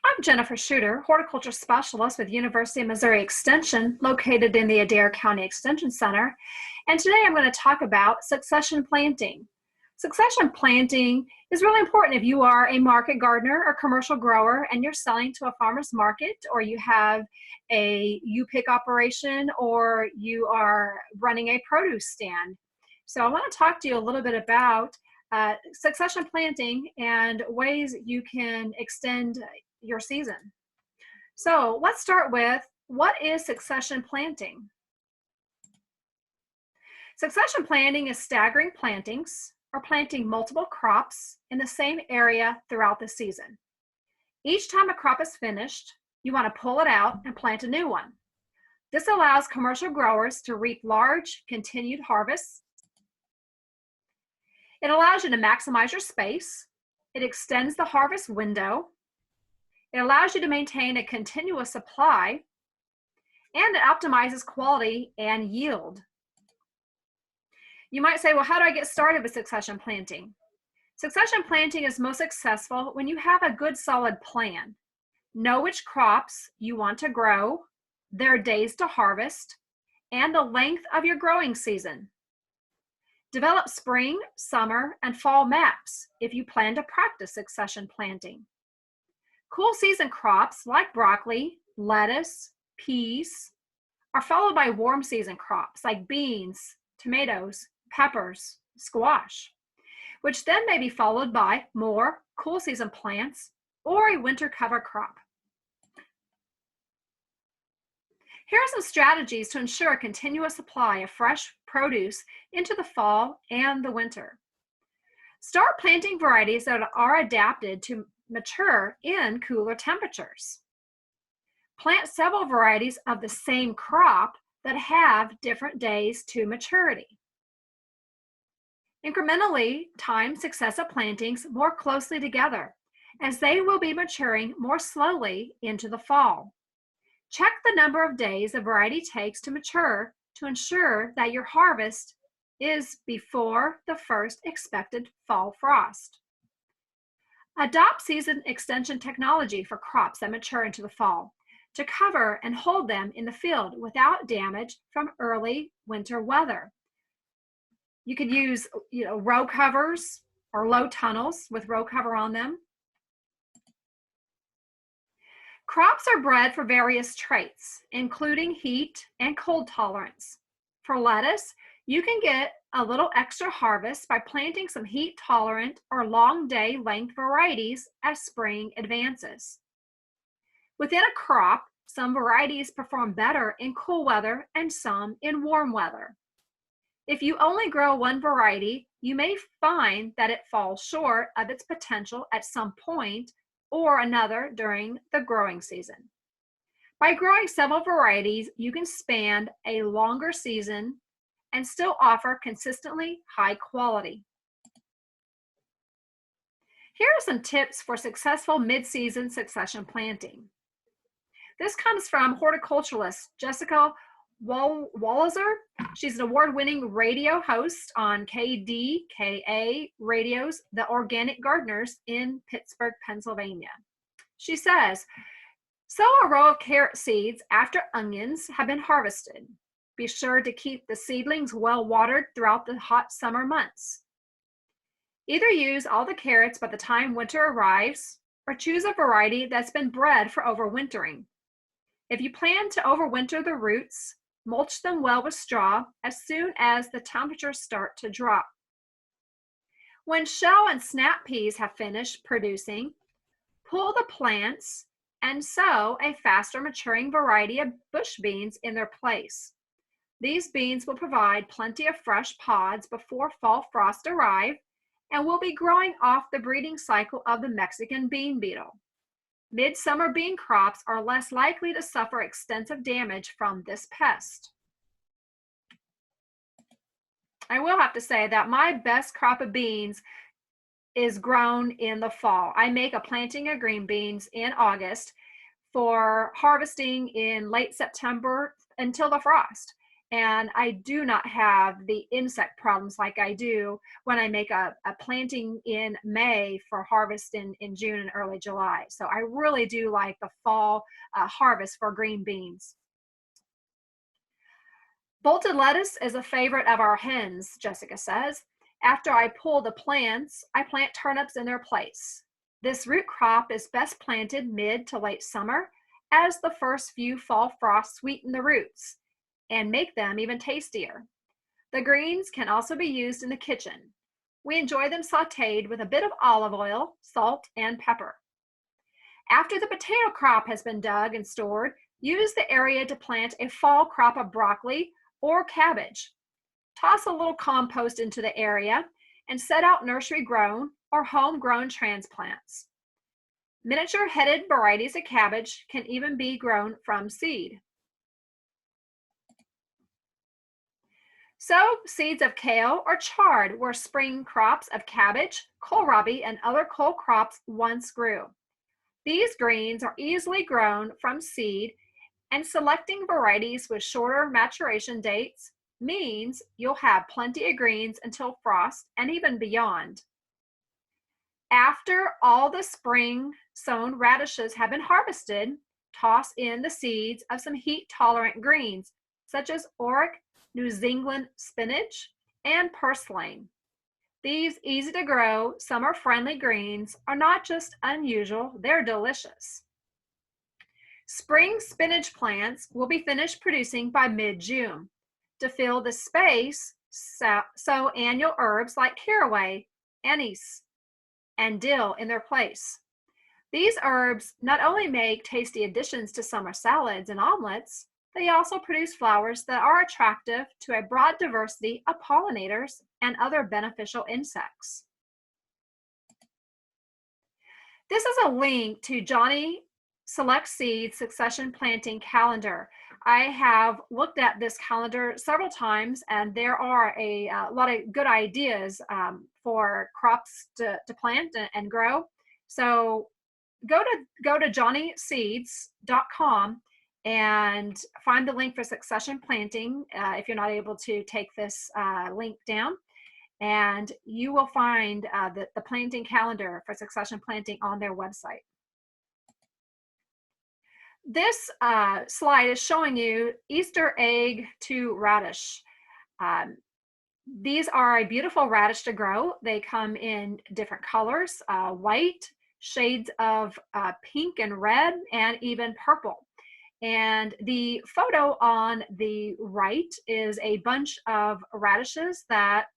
I'm Jennifer Schutter, horticulture specialist with University of Missouri Extension, located in the Adair County Extension Center. And today I'm going to talk about succession planting. Succession planting is really important if you are a market gardener or commercial grower and you're selling to a farmer's market, or you have a U-pick operation, or you are running a produce stand. So I want to talk to you a little bit about succession planting and ways you can extend your season. So let's start with, what is succession planting? Succession planting is staggering plantings or planting multiple crops in the same area throughout the season. Each time a crop is finished, you want to pull it out and plant a new one. This allows commercial growers to reap large, continued harvests. It allows you to maximize your space. It extends the harvest window. It allows you to maintain a continuous supply, and it optimizes quality and yield. You might say, well, how do I get started with succession planting? Succession planting is most successful when you have a good solid plan. Know which crops you want to grow, their days to harvest, and the length of your growing season. Develop spring, summer, and fall maps if you plan to practice succession planting. Cool season crops like broccoli, lettuce, peas are followed by warm season crops like beans, tomatoes, peppers, squash, which then may be followed by more cool season plants or a winter cover crop. Here are some strategies to ensure a continuous supply of fresh produce into the fall and the winter. Start planting varieties that are adapted to mature in cooler temperatures. Plant several varieties of the same crop that have different days to maturity. Incrementally time successive plantings more closely together, as they will be maturing more slowly into the fall. Check the number of days a variety takes to mature to ensure that your harvest is before the first expected fall frost. Adopt season extension technology for crops that mature into the fall to cover and hold them in the field without damage from early winter weather. You could use row covers or low tunnels with row cover on them. Crops are bred for various traits, including heat and cold tolerance. For lettuce, you can get a little extra harvest by planting some heat-tolerant or long day length varieties as spring advances. Within a crop, some varieties perform better in cool weather and some in warm weather. If you only grow one variety, you may find that it falls short of its potential at some point or another during the growing season. By growing several varieties, you can span a longer season and still offer consistently high quality. Here are some tips for successful mid-season succession planting. This comes from horticulturalist Jessica Walliser. She's an award-winning radio host on KDKA Radio's The Organic Gardeners in Pittsburgh, Pennsylvania. She says, sow a row of carrot seeds after onions have been harvested. Be sure to keep the seedlings well watered throughout the hot summer months. Either use all the carrots by the time winter arrives, or choose a variety that's been bred for overwintering. If you plan to overwinter the roots, mulch them well with straw as soon as the temperatures start to drop. When shell and snap peas have finished producing, pull the plants and sow a faster maturing variety of bush beans in their place. These beans will provide plenty of fresh pods before fall frost arrive and will be growing off the breeding cycle of the Mexican bean beetle. Midsummer bean crops are less likely to suffer extensive damage from this pest. I will have to say that my best crop of beans is grown in the fall. I make a planting of green beans in August for harvesting in late September until the frost. And I do not have the insect problems like I do when I make a planting in May for harvest in June and early July. So I really do like the fall harvest for green beans. Bolted lettuce is a favorite of our hens, Jessica says. After I pull the plants, I plant turnips in their place. This root crop is best planted mid to late summer, as the first few fall frosts sweeten the roots and make them even tastier. The greens can also be used in the kitchen. We enjoy them sauteed with a bit of olive oil, salt, and pepper. After the potato crop has been dug and stored, use the area to plant a fall crop of broccoli or cabbage. Toss a little compost into the area and set out nursery grown or homegrown transplants. Miniature headed varieties of cabbage can even be grown from seed. Sow seeds of kale or chard where spring crops of cabbage, kohlrabi, and other cole crops once grew. These greens are easily grown from seed, and selecting varieties with shorter maturation dates means you'll have plenty of greens until frost and even beyond. After all the spring sown radishes have been harvested, toss in the seeds of some heat-tolerant greens, such as Auric, New Zealand spinach, and purslane. These easy-to-grow, summer-friendly greens are not just unusual, they're delicious. Spring spinach plants will be finished producing by mid-June. To fill the space, sow annual herbs like caraway, anise, and dill in their place. These herbs not only make tasty additions to summer salads and omelets, they also produce flowers that are attractive to a broad diversity of pollinators and other beneficial insects. This is a link to Johnny Select Seed Succession Planting Calendar. I have looked at this calendar several times, and there are a lot of good ideas for crops to plant and grow. So go to johnnyseeds.com and find the link for succession planting if you're not able to take this link down. And you will find the planting calendar for succession planting on their website. This slide is showing you Easter Egg II Radish. These are a beautiful radish to grow. They come in different colors, white, shades of pink and red, and even purple. And the photo on the right is a bunch of radishes that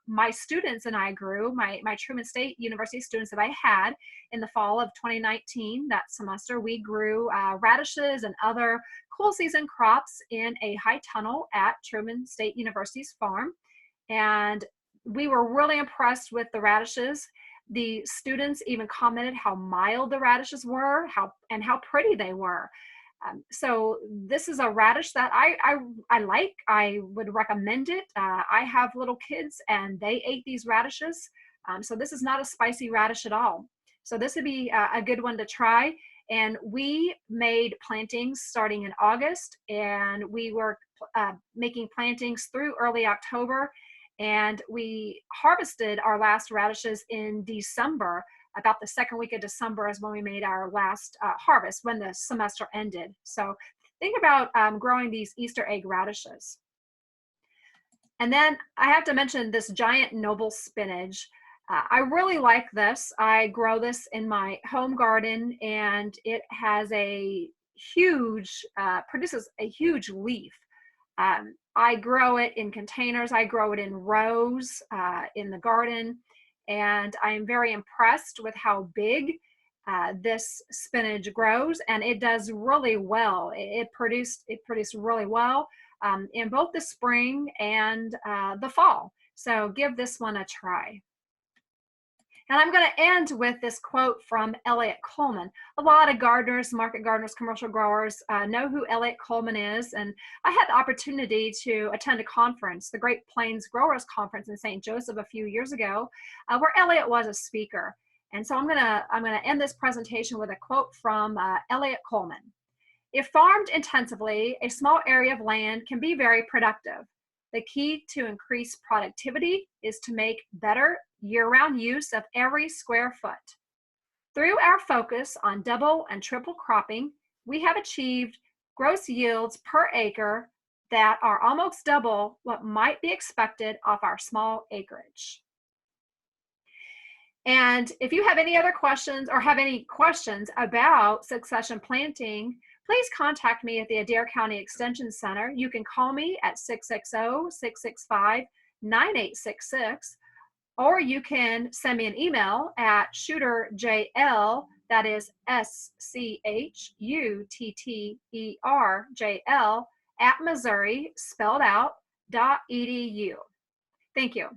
my students and I grew, my Truman State University students that I had in the fall of 2019, that semester. We grew radishes and other cool season crops in a high tunnel at Truman State University's farm. And we were really impressed with the radishes. The students even commented how mild the radishes were, how pretty they were. So this is a radish that I like. I would recommend it. I have little kids and they ate these radishes. So this is not a spicy radish at all. So this would be a good one to try. And we made plantings starting in August, and we were making plantings through early October. And we harvested our last radishes in December. About the second week of December is when we made our last harvest, when the semester ended. So think about growing these Easter egg radishes. And then I have to mention this giant noble spinach. I really like this. I grow this in my home garden, and it has a huge, produces a huge leaf. I grow it in containers. I grow it in rows in the garden. And I am very impressed with how big this spinach grows, and it does really well. It produced really well in both the spring and the fall. So give this one a try. And I'm going to end with this quote from ELIOT Coleman. A lot of gardeners, market gardeners, commercial growers know who ELIOT Coleman is. And I had the opportunity to attend a conference, the Great Plains Growers Conference in St. Joseph a few years ago, where ELIOT was a speaker. And so I'm going to end this presentation with a quote from ELIOT Coleman. If farmed intensively, a small area of land can be very productive. The key to increase productivity is to make better year-round use of every square foot. Through our focus on double and triple cropping, we have achieved gross yields per acre that are almost double what might be expected off our small acreage. And if you have any other questions or have any questions about succession planting, please contact me at the Adair County Extension Center. You can call me at 660-665-9866, or you can send me an email at SchutterJL, that is SCHUTTERJL, at Missouri, spelled out, .edu. Thank you.